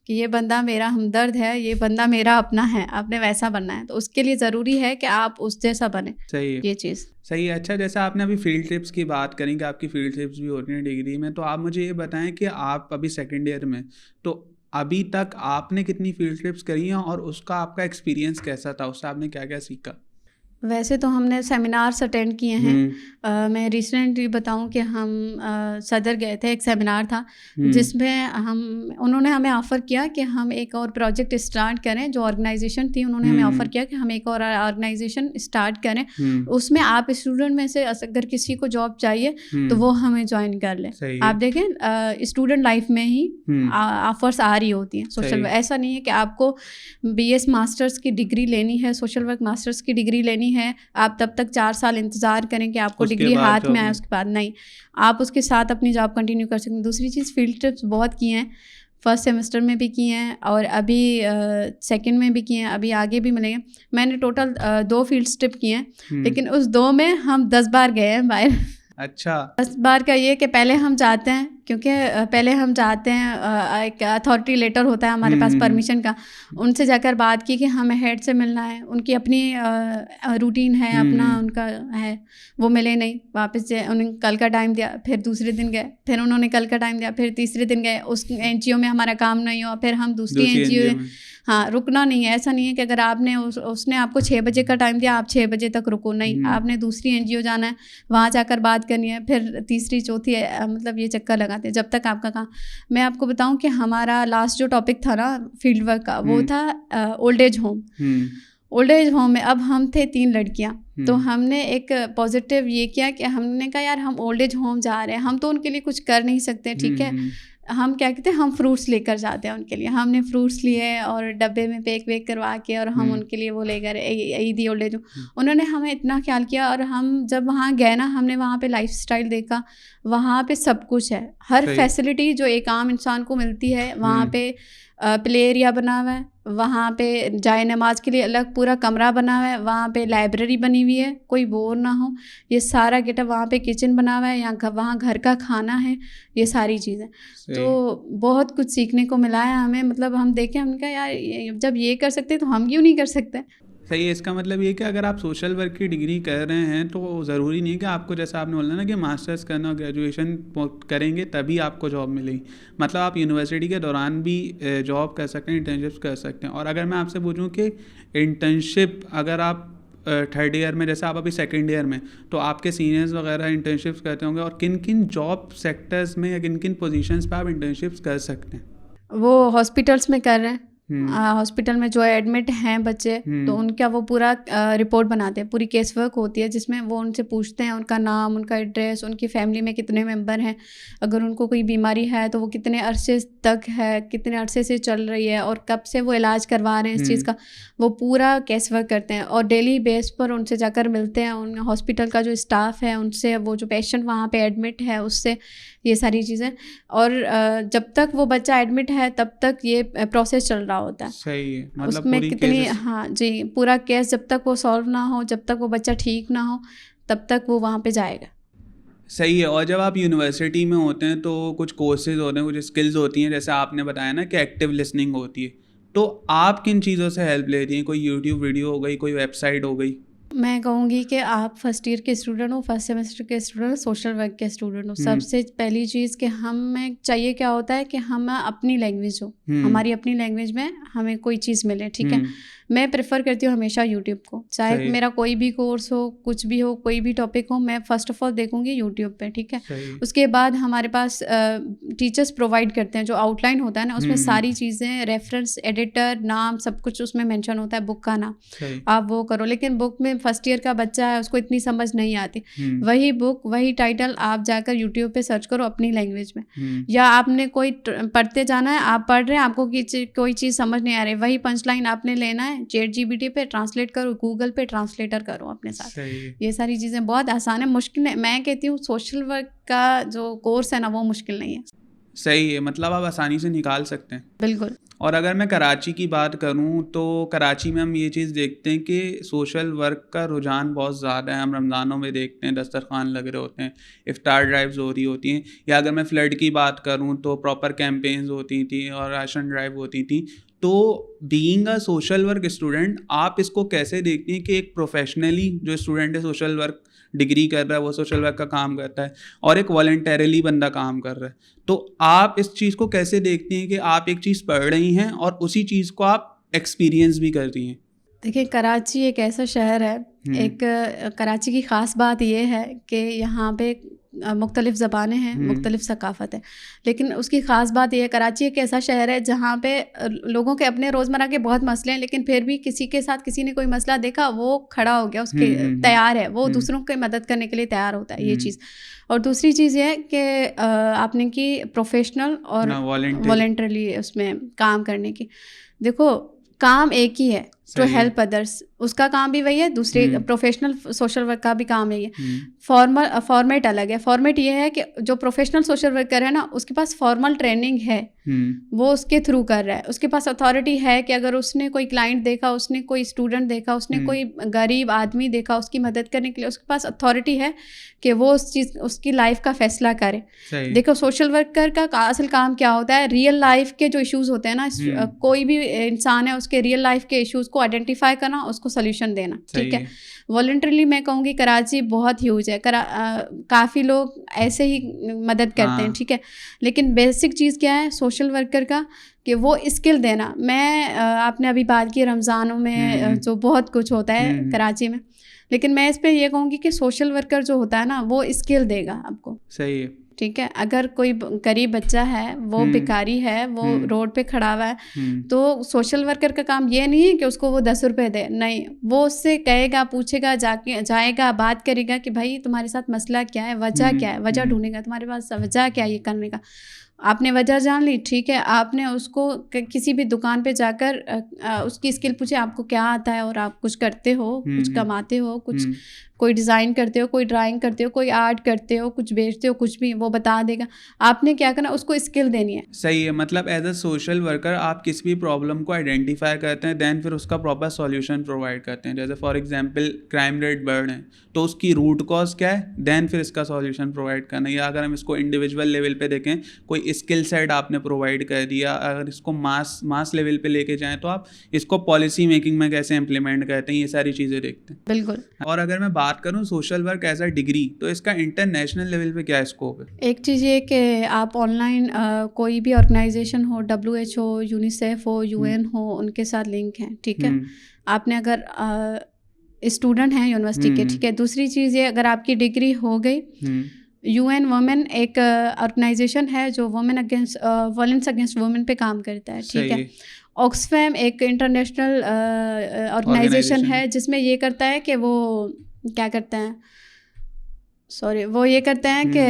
کہ یہ بندہ میرا ہمدرد ہے, یہ بندہ میرا اپنا ہے, آپ نے ویسا بننا ہے. تو اس کے لیے ضروری ہے کہ آپ اس جیسا بنیں. صحیح ہے, یہ چیز صحیح ہے. اچھا, جیسے آپ نے ابھی فیلڈ ٹرپس کی بات کریں کہ آپ کی فیلڈ ٹرپس بھی ہو رہی ہیں ڈگری میں, تو آپ مجھے یہ بتائیں کہ آپ ابھی سیکنڈ ایئر میں, تو ابھی تک آپ نے کتنی فیلڈ ٹرپس کری ہیں اور اس کا آپ کا ایکسپیرینس کیسا تھا, اس سے آپ نے کیا کیا سیکھا؟ ویسے تو ہم نے سیمینارس اٹینڈ کیے ہیں. میں ریسنٹلی بتاؤں کہ ہم صدر گئے تھے, ایک سیمینار تھا جس میں انہوں نے ہمیں آفر کیا کہ ہم ایک اور پروجیکٹ اسٹارٹ کریں. جو آرگنائزیشن تھی, انہوں نے ہمیں آفر کیا کہ ہم ایک اور آرگنائزیشن اسٹارٹ کریں, اس میں آپ اسٹوڈنٹ میں سے اگر کسی کو جاب چاہیے تو وہ ہمیں جوائن کر لیں. آپ دیکھیں, اسٹوڈنٹ لائف میں ہی آفرس آ رہی ہوتی ہیں سوشل ورک. ایسا نہیں ہے کہ آپ کو BS ماسٹرس کی ڈگری لینی ہے, سوشل ورک ماسٹرس کی ڈگری لینی ہے, آپ تب تک 4 سال انتظار کریں کہ آپ کو ڈگری ہاتھ میں آئے, اس کے بعد نہیں, آپ اس کے ساتھ اپنی جاب کنٹینیو کر سکتے ہیں. دوسری چیز, فیلڈ ٹرپس بہت کی ہیں, فرسٹ سیمسٹر میں بھی کی ہیں اور ابھی سیکنڈ میں بھی کی ہیں, ابھی آگے بھی ملیں گے. میں نے ٹوٹل 2 فیلڈ ٹرپ کی ہیں, لیکن اس 2 میں ہم 10 بار گئے ہیں باہر. اچھا, 10 بار کا یہ کہ پہلے ہم جاتے ہیں, کیونکہ پہلے ہم جاتے ہیں, ایک اتھارٹی لیٹر ہوتا ہے ہمارے پاس پرمیشن کا, ان سے جا کر بات کی کہ ہمیں ہیڈ سے ملنا ہے. ان کی اپنی روٹین ہے, اپنا ان کا ہے, وہ ملے نہیں. واپس انہیں کل کا ٹائم دیا, پھر دوسرے دن گئے, پھر انہوں نے کل کا ٹائم دیا, پھر تیسرے دن گئے. اس NGO میں ہمارا کام نہیں ہوا, پھر ہم دوسری NGO ہاں رکنا نہیں ہے. ایسا نہیں ہے کہ اگر آپ نے اس نے آپ کو 6 بجے کا ٹائم دیا آپ 6 بجے تک رکو, نہیں, آپ نے دوسری NGO جانا ہے, وہاں جا کر بات کرنی ہے, پھر تیسری چوتھی مطلب یہ چکر لگاتے ہیں جب تک آپ کا کام. میں آپ کو بتاؤں کہ ہمارا لاسٹ جو ٹاپک تھا نا فیلڈ ورک کا, وہ تھا old age home. Old age home میں اب ہم تھے 3 لڑکیاں, تو ہم نے ایک پازیٹیو یہ کیا کہ ہم نے کہا یار ہم اولڈ ایج ہوم جا رہے ہیں, ہم تو ان کے لیے کچھ کر نہیں سکتے, ٹھیک ہے, ہم کیا کہتے ہیں ہم فروٹس لے کر جاتے ہیں ان کے لیے. ہم نے فروٹس لیے اور ڈبے میں پیک ویک کروا کے اور ہم ان کے لیے وہ لے کر عیدی اولڈ ایج. انہوں نے ہمیں اتنا خیال کیا, اور ہم جب وہاں گئے نا ہم نے وہاں پہ لائف اسٹائل دیکھا, وہاں پہ سب کچھ ہے, ہر فیسلٹی جو ایک عام انسان کو ملتی ہے وہاں پہ. پلے ایریا بنا ہوا ہے, وہاں پہ جائے نماز کے لیے الگ پورا کمرہ بنا ہوا ہے, وہاں پہ لائبریری بنی ہوئی ہے, کوئی بور نہ ہو, یہ سارا گیٹ اپ, وہاں پہ کچن بنا ہوا ہے, یا وہاں گھر کا کھانا ہے, یہ ساری چیزیں. تو بہت کچھ سیکھنے کو ملا ہے ہمیں, مطلب ہم دیکھیں ہم نے کہا یار جب یہ کر سکتے تو ہم کیوں نہیں کر سکتے. صحیح ہے. اس کا مطلب یہ کہ اگر آپ سوشل ورک کی ڈگری کر رہے ہیں تو ضروری نہیں کہ آپ کو, جیسا آپ نے بولا نا کہ ماسٹرس کرنا اور گریجویشن کریں گے تبھی آپ کو جاب ملے گی. مطلب آپ یونیورسٹی کے دوران بھی جاب کر سکتے ہیں, انٹرنشپ کر سکتے ہیں. اور اگر میں آپ سے پوچھوں کہ انٹرنشپ اگر آپ 3rd ایئر میں, جیسے آپ ابھی 2nd ایئر میں, تو آپ کے سینئرز وغیرہ انٹرنشپس کرتے ہوں گے, اور کن کن جاب سیکٹرز میں یا کن کن پوزیشنز پہ آپ انٹرنشپس کر سکتے ہیں؟ وہ ہاسپٹلس میں کر رہے ہیں. ہاسپٹل میں جو ایڈمٹ ہیں بچے, تو ان کا وہ پورا رپورٹ بناتے ہیں, پوری کیس ورک ہوتی ہے جس میں وہ ان سے پوچھتے ہیں ان کا نام, ان کا ایڈریس, ان کی فیملی میں کتنے ممبر ہیں, اگر ان کو کوئی بیماری ہے تو وہ کتنے عرصے تک ہے, کتنے عرصے سے چل رہی ہے, اور کب سے وہ علاج کروا رہے ہیں اس چیز کا, وہ پورا کیس ورک کرتے ہیں. اور ڈیلی بیس پر ان سے جا کر ملتے ہیں, ان ہاسپٹل کا جو اسٹاف ہے ان سے, وہ جو پیشنٹ وہاں پہ ایڈمٹ ہے اس سے, یہ ساری چیزیں. اور جب تک وہ بچہ ایڈمٹ ہے تب تک یہ پروسیس چل رہا ہوتا ہے. صحیح ہے. مطلب اس میں کتنی, ہاں جی, پورا کیس جب تک وہ سالو نہ ہو, جب تک وہ بچہ ٹھیک نہ ہو, تب تک وہ وہاں پہ جائے گا. صحیح ہے. اور جب آپ یونیورسٹی میں ہوتے ہیں تو کچھ کورسز ہوتے ہیں, کچھ اسکلز ہوتی ہیں, جیسے آپ نے بتایا نا کہ ایکٹیو لسننگ ہوتی ہے, تو آپ کن چیزوں سے ہیلپ لیتی ہیں؟ کوئی یوٹیوب ویڈیو ہو گئی, کوئی ویب سائٹ ہو گئی؟ میں کہوں گی کہ آپ 1st ایئر کے اسٹوڈنٹ ہو, 1st سیمسٹر کے اسٹوڈنٹ ہو, سوشل ورک کے اسٹوڈنٹ ہو, سب سے پہلی چیز کہ ہمیں چاہیے کیا ہوتا ہے کہ ہم اپنی لینگویج ہو, ہماری اپنی لینگویج میں ہمیں کوئی چیز ملے, ٹھیک ہے. میں پریفر کرتی ہوں ہمیشہ یوٹیوب کو, چاہے میرا کوئی بھی کورس ہو, کچھ بھی ہو, کوئی بھی ٹاپک ہو, میں فرسٹ آف آل دیکھوں گی یوٹیوب پہ, ٹھیک ہے. اس کے بعد ہمارے پاس ٹیچرس پرووائڈ کرتے ہیں, جو آؤٹ لائن ہوتا ہے نا اس میں ساری چیزیں, ریفرنس, ایڈیٹر, نام, سب کچھ اس میں مینشن ہوتا ہے, بک کا نام, آپ وہ کرو. لیکن بک میں 1st ایئر کا بچہ ہے, اس کو اتنی سمجھ نہیں آتی, وہی بک وہی ٹائٹل آپ جا کر یوٹیوب پہ سرچ کرو اپنی لینگویج میں, یا آپ نے کوئی پڑھتے جانا ہے, آپ پڑھ رہے ہیں, آپ کو کوئی چیز سمجھ نہیں آ رہی, وہی پنچ لائن آپ نے لینا ہے, ChatGPT پہ ٹرانسلیٹ کرو, گوگل پہ ٹرانسلیٹر کرو اپنے ساتھ. یہ ساری چیزیں بہت آسان ہے, مشکل ہے. میں کہتی ہوں سوشل ورک کا جو کورس ہے نا وہ مشکل نہیں ہے. صحیح ہے. مطلب آپ آسانی سے نکال سکتے ہیں. بالکل. اور اگر میں کراچی کی بات کروں تو کراچی میں ہم یہ چیز دیکھتے ہیں کہ سوشل ورک کا رجحان بہت زیادہ ہے. ہم رمضانوں میں دیکھتے ہیں دسترخوان لگ رہے ہوتے ہیں, افطار ڈرائیوز ہو رہی ہوتی ہیں, یا اگر میں فلڈ کی بات کروں تو پراپر کیمپینز ہوتی تھیں اور راشن ڈرائیو ہوتی تھیں. تو being a social work student, آپ اس کو کیسے دیکھتی ہیں کہ ایک پروفیشنلی جو اسٹوڈنٹ ہے سوشل ورک ڈگری کر رہا ہے, وہ سوشل ورک کا کام کرتا ہے, اور ایک والنٹیرلی بندہ کام کر رہا ہے, تو آپ اس چیز کو کیسے دیکھتی ہیں کہ آپ ایک چیز پڑھ رہی ہیں اور اسی چیز کو آپ ایکسپیرینس بھی کرتی ہیں؟ دیکھیں کراچی ایک ایسا شہر ہے, ایک کراچی کی خاص بات یہ ہے کہ یہاں پہ مختلف زبانیں ہیں, مختلف ثقافت ہے, لیکن اس کی خاص بات یہ ہے کراچی ایک ایسا شہر ہے جہاں پہ لوگوں کے اپنے روزمرہ کے بہت مسئلے ہیں, لیکن پھر بھی کسی کے ساتھ کسی نے کوئی مسئلہ دیکھا وہ کھڑا ہو گیا, اس کے تیار ہے, وہ دوسروں کی مدد کرنے کے لیے تیار ہوتا ہے, یہ چیز. اور دوسری چیز یہ ہے کہ آپ نے کی پروفیشنل اور والنٹرلی اس میں کام کرنے کی. دیکھو کام ایک ہی ہے, ٹو ہیلپ ادرس, اس کا کام بھی وہی ہے, دوسرے پروفیشنل سوشل ورک کا بھی کام یہی ہے. فارمیٹ الگ ہے. فارمیٹ یہ ہے کہ جو پروفیشنل سوشل ورکر ہے نا اس کے پاس فارمل ٹریننگ ہے, وہ اس کے تھرو کر رہا ہے, اس کے پاس اتھارٹی ہے کہ اگر اس نے کوئی کلائنٹ دیکھا, اس نے کوئی اسٹوڈنٹ دیکھا, اس نے کوئی غریب آدمی دیکھا, اس کی مدد کرنے کے لیے اس کے پاس اتھارٹی ہے کہ وہ اس کی لائف کا فیصلہ کرے. دیکھو سوشل ورکر کا اصل کام کیا ہوتا ہے, ریئل لائف کے جو ایشوز ہوتے ہیں نا, کوئی بھی انسان ہے اس کے ریئل لائف کے ایشوز کو آئیڈینٹیفائی کرنا, اس کو سلیوشن دینا, ٹھیک ہے. والنٹریلی میں کہوں گی کراچی بہت ہیوج ہے, کافی لوگ ایسے ہی مدد کرتے ہیں, ٹھیک ہے. لیکن بیسک چیز کیا ہے سوشل ورکر کا, کہ وہ اسکل دینا. میں آپ نے ابھی بات کی رمضانوں میں جو بہت کچھ ہوتا ہے کراچی میں, لیکن میں اس پہ یہ کہوں گی کہ سوشل ورکر جو ہوتا ہے نا وہ اسکل دے گا آپ کو. صحیح ہے, ٹھیک ہے. اگر کوئی غریب بچہ ہے, وہ بھکاری ہے, وہ روڈ پہ کھڑا ہوا ہے, تو سوشل ورکر کا کام یہ نہیں ہے کہ اس کو وہ 10 روپے دے, نہیں, وہ اس سے کہے گا, پوچھے گا, جائے گا, بات کرے گا کہ بھائی تمہارے ساتھ مسئلہ کیا ہے, وجہ کیا ہے, وجہ ڈھونڈے گا تمہارے پاس وجہ کیا ہے یہ کرنے کا. آپ نے وجہ جان لی, ٹھیک ہے, آپ نے اس کو کسی بھی دکان پہ جا کر اس کی اسکل پوچھے, آپ کو کیا آتا ہے اور آپ کچھ کرتے ہو, کچھ کماتے ہو, کچھ کوئی ڈیزائن کرتے ہو, کوئی ڈرائنگ کرتے ہو, کوئی آرٹ کرتے ہو, کچھ بیچتے ہو, کچھ بھی, وہ بتا دے گا. آپ نے کیا کرنا, اس کو اسکل دینی ہے. صحیح ہے. مطلب ایز اے سوشل ورکر آپ کسی بھی پرابلم کو آئیڈینٹیفائی کرتے ہیں, دین پھر اس کا پراپر سولیوشن پرووائڈ کرتے ہیں. جیسے فار ایگزامپل کرائم ریٹ بڑھ رہے ہیں, تو اس کی روٹ کاز کیا ہے, دین پھر اس کا سولیوشن پرووائڈ کرنا. یا اگر ہم اس کو انڈیویجول لیول پہ دیکھیں, کوئی اسکل سیٹ آپ نے پرووائڈ کر دیا, اگر اس کو ماس لیول پہ لے کے جائیں تو آپ اس کو پالیسی میکنگ میں کیسے امپلیمنٹ کرتے ہیں, یہ ساری چیزیں دیکھتے ہیں. بالکل. اور اگر میں بات کروں social work as a degree, تو اس کا انٹرنیشنل لیول پہ کیا اسکوپ ہے؟ ایک چیز یہ کہ آپ آن لائن کوئی بھی آرگنائزیشن ہو, WHO ہو, یونیسیف ہو, UN ہو, ان کے ساتھ لنک ہیں, ٹھیک ہے. آپ نے اگر اسٹوڈنٹ ہیں یونیورسٹی کے, ٹھیک ہے. دوسری چیز یہ, اگر آپ کی ڈگری ہو گئی, UN وومن ایک آرگنائزیشن ہے جو وائلنس اگینسٹ وومن پہ کام کرتا ہے, ٹھیک ہے. آکسفیم ایک انٹرنیشنل آرگنائزیشن ہے جس میں یہ کرتا ہے کہ وہ کیا کرتے ہیں, وہ یہ کرتے ہیں کہ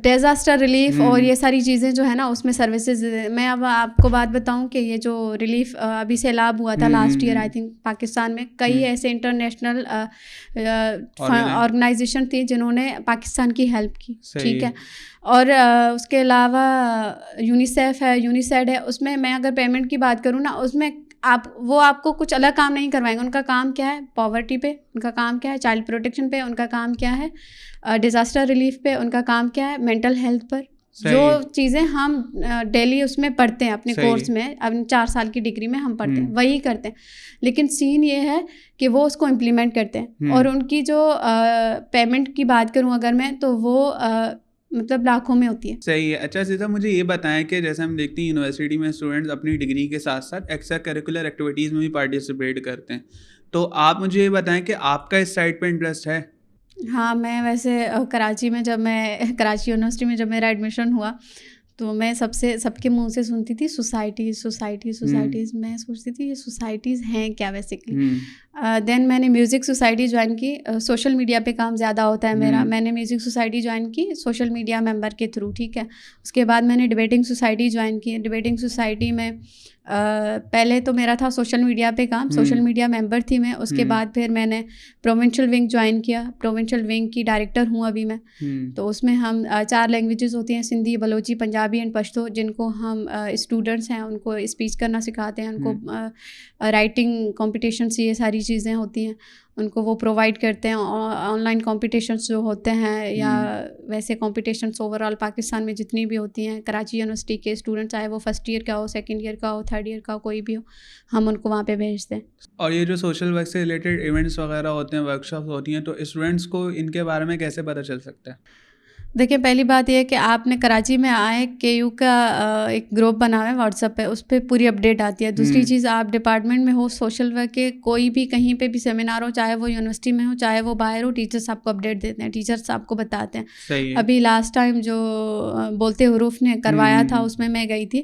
ڈیزاسٹر ریلیف اور یہ ساری چیزیں جو ہے نا اس میں سروسز. میں اب آپ کو بات بتاؤں کہ یہ جو ریلیف ابھی سیلاب ہوا تھا last year, I think Pakistan میں, کئی ایسے انٹرنیشنل آرگنائزیشن تھی جنہوں نے پاکستان کی ہیلپ کی, ٹھیک ہے. اور اس کے علاوہ یونیسیف ہے, یونیسیڈ ہے, اس میں اگر پیمنٹ کی بات کروں نا, اس میں آپ کو کچھ الگ کام نہیں کروائیں گے. ان کا کام کیا ہے, پاورٹی پہ, ان کا کام کیا ہے, چائلڈ پروٹیکشن پہ, ان کا کام کیا ہے, ڈیزاسٹر ریلیف پہ, ان کا کام کیا ہے, مینٹل ہیلتھ پر. جو چیزیں ہم ڈیلی اس میں پڑھتے ہیں اپنے کورس میں, اب 4 سال کی ڈگری میں ہم پڑھتے ہیں, وہی کرتے ہیں. لیکن سین یہ ہے کہ وہ اس کو امپلیمنٹ کرتے ہیں. اور ان کی جو پیمنٹ کی بات کروں اگر میں, تو وہ مطلب لاکھوں میں ہوتی ہے. صحیح ہے. اچھا سیدھا مجھے یہ بتائیں کہ جیسے ہم دیکھتے ہیں یونیورسٹی میں اسٹوڈنٹس اپنی ڈگری کے ساتھ ساتھ ایکسٹرا کریکولر ایکٹیویٹیز میں بھی پارٹیسپیٹ کرتے ہیں, تو آپ مجھے یہ بتائیں کہ آپ کا اس سائڈ پہ انٹرسٹ ہے؟ ہاں, میں ویسے کراچی یونیورسٹی میں جب میرا ایڈمیشن ہوا تو میں سب کے منہ سے سنتی تھی سوسائٹیز. میں سوچتی تھی یہ سوسائٹیز ہیں کیا بیسکلی. دین میں نے میوزک سوسائٹی جوائن کی. سوشل میڈیا پہ کام زیادہ ہوتا ہے میرا, میں نے میوزک سوسائٹی جوائن کی سوشل میڈیا ممبر کے تھرو, ٹھیک ہے. اس کے بعد میں نے ڈبیٹنگ سوسائٹی جوائن کی. ڈبیٹنگ سوسائٹی میں پہلے تو میرا تھا سوشل میڈیا پہ کام, سوشل میڈیا ممبر تھی میں. اس کے بعد پھر میں نے پروونشل ونگ جوائن کیا. پروونشل ونگ کی ڈائریکٹر ہوں ابھی میں. تو اس میں ہم 4 لینگویجز ہوتی ہیں, سندھی, بلوچی, پنجابی اینڈ پشتو, جن کو ہم اسٹوڈنٹس ہیں ان کو اسپیچ کرنا سکھاتے ہیں, ان کو رائٹنگ کمپٹیشنس, یہ ساری چیزیں ہوتی ہیں, ان کو وہ پرووائڈ کرتے ہیں. آن لائن کمپٹیشنس جو ہوتے ہیں یا ویسے کمپٹیشنس اوور آل پاکستان میں جتنی بھی ہوتی ہیں, کراچی یونیورسٹی کے اسٹوڈنٹ چاہے وہ فرسٹ ایئر کا ہو, سیکنڈ ایئر کا ہو, تھرڈ ایئر کا ہو, کوئی بھی ہو, ہم ان کو وہاں پہ بھیجتے ہیں. اور یہ جو سوشل ورک سے ریلیٹڈ ایونٹس وغیرہ ہوتے ہیں, ورک شاپس ہوتی ہیں, تو اسٹوڈنٹس کو ان کے بارے میں کیسے پتہ چل سکتا ہے؟ دیکھیں, پہلی بات یہ ہے کہ آپ نے کراچی میں آئے, KU کا ایک گروپ بنا ہوا ہے واٹس ایپ پہ, اس پہ پوری اپڈیٹ آتی ہے. دوسری چیز, آپ ڈپارٹمنٹ میں ہو سوشل ورک کے, کوئی بھی کہیں پہ بھی سیمینار ہو, چاہے وہ یونیورسٹی میں ہو چاہے وہ باہر ہو, ٹیچرس آپ کو اپڈیٹ دیتے ہیں, ٹیچرس آپ کو بتاتے ہیں. ابھی لاسٹ ٹائم جو بولتے حروف نے کروایا تھا اس میں گئی تھی,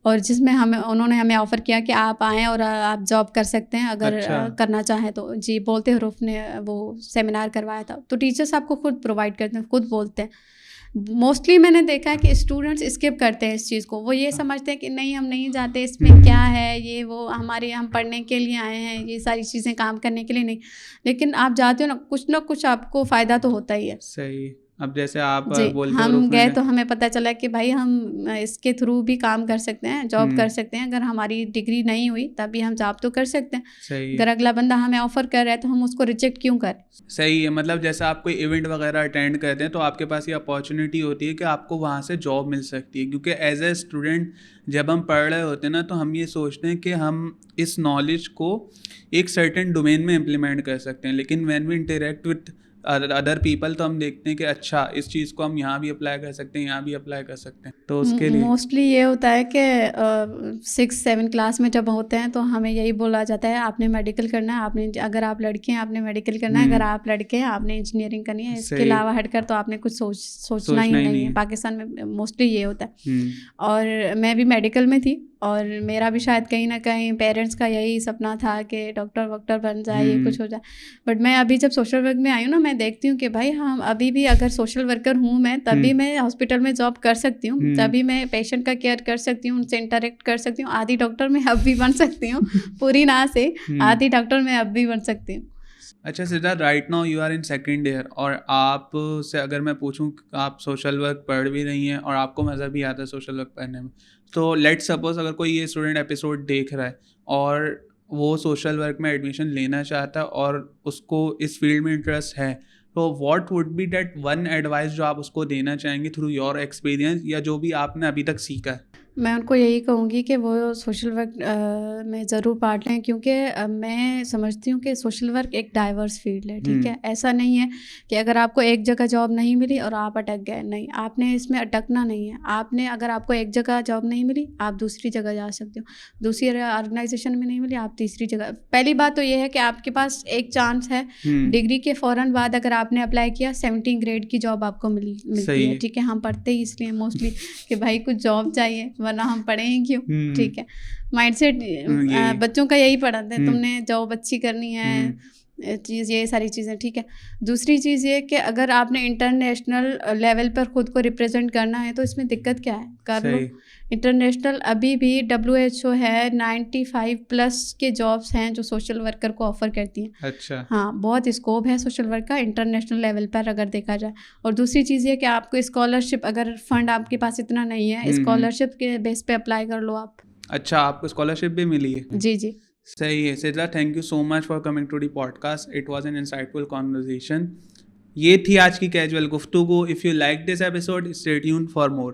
اور جس میں انہوں نے ہمیں آفر کیا کہ آپ آئیں اور آپ جاب کر سکتے ہیں اگر کرنا چاہیں تو. جی, بولتے حروف نے وہ سیمینار کروایا تھا. تو ٹیچرس آپ کو خود پرووائڈ کرتے ہیں, خود بولتے ہیں. موسٹلی میں نے دیکھا ہے کہ اسٹوڈنٹس اسکپ کرتے ہیں اس چیز کو. وہ یہ سمجھتے ہیں کہ نہیں, ہم نہیں جاتے, اس میں کیا ہے, یہ وہ ہم پڑھنے کے لیے آئے ہیں, یہ ساری چیزیں کام کرنے کے لیے نہیں. لیکن آپ جاتے ہو نا, کچھ نہ کچھ آپ کو فائدہ تو ہوتا ہی ہے. صحیح. اب جیسے آپ جی بولتے ہو ہم گئے تو ہمیں پتہ چلا کہ بھائی ہم اس کے تھرو بھی کام کر سکتے ہیں, جاب کر سکتے ہیں. اگر ہماری ڈگری نہیں ہوئی تب بھی ہم جاب تو کر سکتے ہیں. صحیح اگر اگلا بندہ ہمیں آفر کر رہا ہے تو ہم اس کو ریجیکٹ کیوں کریں. صحیح ہے. مطلب جیسے آپ کوئی ایونٹ وغیرہ اٹینڈ کرتے ہیں تو آپ کے پاس یہ اپارچونیٹی ہوتی ہے کہ آپ کو وہاں سے جاب مل سکتی ہے, کیونکہ ایز اے اسٹوڈنٹ جب ہم پڑھ رہے ہوتے ہیں نا تو ہم یہ سوچتے ہیں کہ ہم اس نالج کو ایک سرٹن ڈومین میں امپلیمنٹ کر سکتے ہیں, لیکن when we interact with other people تو ہم دیکھتے ہیں کہ اچھا اس چیز کو ہم یہاں بھی اپلائی کر سکتے ہیں, یہاں بھی اپلائی کر سکتے ہیں. تو اس کے لیے موسٹلی یہ ہوتا ہے کہ 6-7 کلاس میں جب ہوتے ہیں تو ہمیں یہی بولا جاتا ہے آپ نے میڈیکل کرنا ہے, آپ نے اگر آپ لڑکے ہیں آپ نے میڈیکل کرنا ہے, اگر آپ لڑکے ہیں آپ نے انجینئرنگ کرنی ہے, اس کے علاوہ ہٹ کر تو آپ نے کچھ سوچنا ہی نہیں ہے. پاکستان میں موسٹلی یہ ہوتا ہے. اور میں بھی میڈیکل میں تھی اور میرا بھی شاید کہیں نہ کہیں پیرنٹس کا یہی سپنا تھا کہ ڈاکٹر وکٹر بن جائے, یہ کچھ ہو جائے. بٹ میں ابھی جب سوشل ورک میں آئی ہوں نا, میں دیکھتی ہوں کہ بھائی ہم ابھی بھی اگر سوشل ورکر ہوں میں, تبھی میں ہاسپٹل میں جاب کر سکتی ہوں, تبھی میں پیشنٹ کا کیئر کر سکتی ہوں, ان سے انٹریکٹ کر سکتی ہوں. آدھی ڈاکٹر میں اب بھی بن سکتی ہوں, پوری نہ سے آدھی ڈاکٹر میں اب بھی بن سکتی ہوں. اچھا Sidra, right now you are in second year, اور آپ سے اگر میں پوچھوں کہ آپ سوشل ورک پڑھ بھی رہی ہیں اور آپ کو مزہ بھی آتا ہے سوشل ورک پڑھنے میں, تو لیٹ سپوز اگر کوئی یہ اسٹوڈنٹ ایپیسوڈ دیکھ رہا ہے اور وہ سوشل ورک میں ایڈمیشن لینا چاہتا ہے اور اس کو اس فیلڈ میں انٹرسٹ ہے, تو what would be that one advice جو آپ اس کو دینا چاہیں گے تھرو یور ایکسپیرینس, یا جو بھی آپ نے ابھی تک سیکھا ہے؟ میں ان کو یہی کہوں گی کہ وہ سوشل ورک میں ضرور پارٹ لیں, کیونکہ میں سمجھتی ہوں کہ سوشل ورک ایک ڈائیورس فیلڈ ہے. ٹھیک ہے, ایسا نہیں ہے کہ اگر آپ کو ایک جگہ جاب نہیں ملی اور آپ اٹک گئے, نہیں, آپ نے اس میں اٹکنا نہیں ہے. آپ نے اگر آپ کو ایک جگہ جاب نہیں ملی آپ دوسری جگہ جا سکتے ہو, دوسری آرگنائزیشن میں نہیں ملی آپ تیسری جگہ. پہلی بات تو یہ ہے کہ آپ کے پاس ایک چانس ہے, ڈگری کے فوراً بعد اگر آپ نے اپلائی کیا 17 گریڈ کی جاب آپ کو ملتی ہے. ٹھیک ہے, ہم پڑھتے ہی اس لیے موسٹلی کہ بھائی کچھ جاب چاہیے ورنہ ہم پڑھیں ہی کیوں. ٹھیک ہے, مائنڈ سیٹ بچوں کا یہی پڑھاتے ہیں, تم نے جاب اچھی کرنی ہے چیز, یہ ساری چیزیں. ٹھیک ہے, دوسری چیز یہ کہ اگر آپ نے انٹرنیشنل لیول پر خود کو ریپرزینٹ کرنا ہے تو اس میں دقت کیا ہے, کر لو. انٹرنیشنل ابھی بھی WHO ہے 95+ کے جابس ہیں جو سوشل ورکر کو آفر کرتی ہیں. اچھا, ہاں, بہت اسکوپ ہے سوشل ورک کا انٹرنیشنل لیول پر اگر دیکھا جائے. اور دوسری چیز یہ کہ آپ کو اسکالرشپ, اگر فنڈ آپ کے پاس اتنا نہیں ہے, اسکالرشپ کے بیس پہ اپلائی کر لو آپ. اچھا, آپ کو اسکالرشپ بھی ملی ہے؟ جی جی, صحیح ہے. Sidra, thank you so much for coming to the podcast. It was an insightful conversation. یہ تھی آج کی casual Guftagu. If you like this episode stay tuned for more.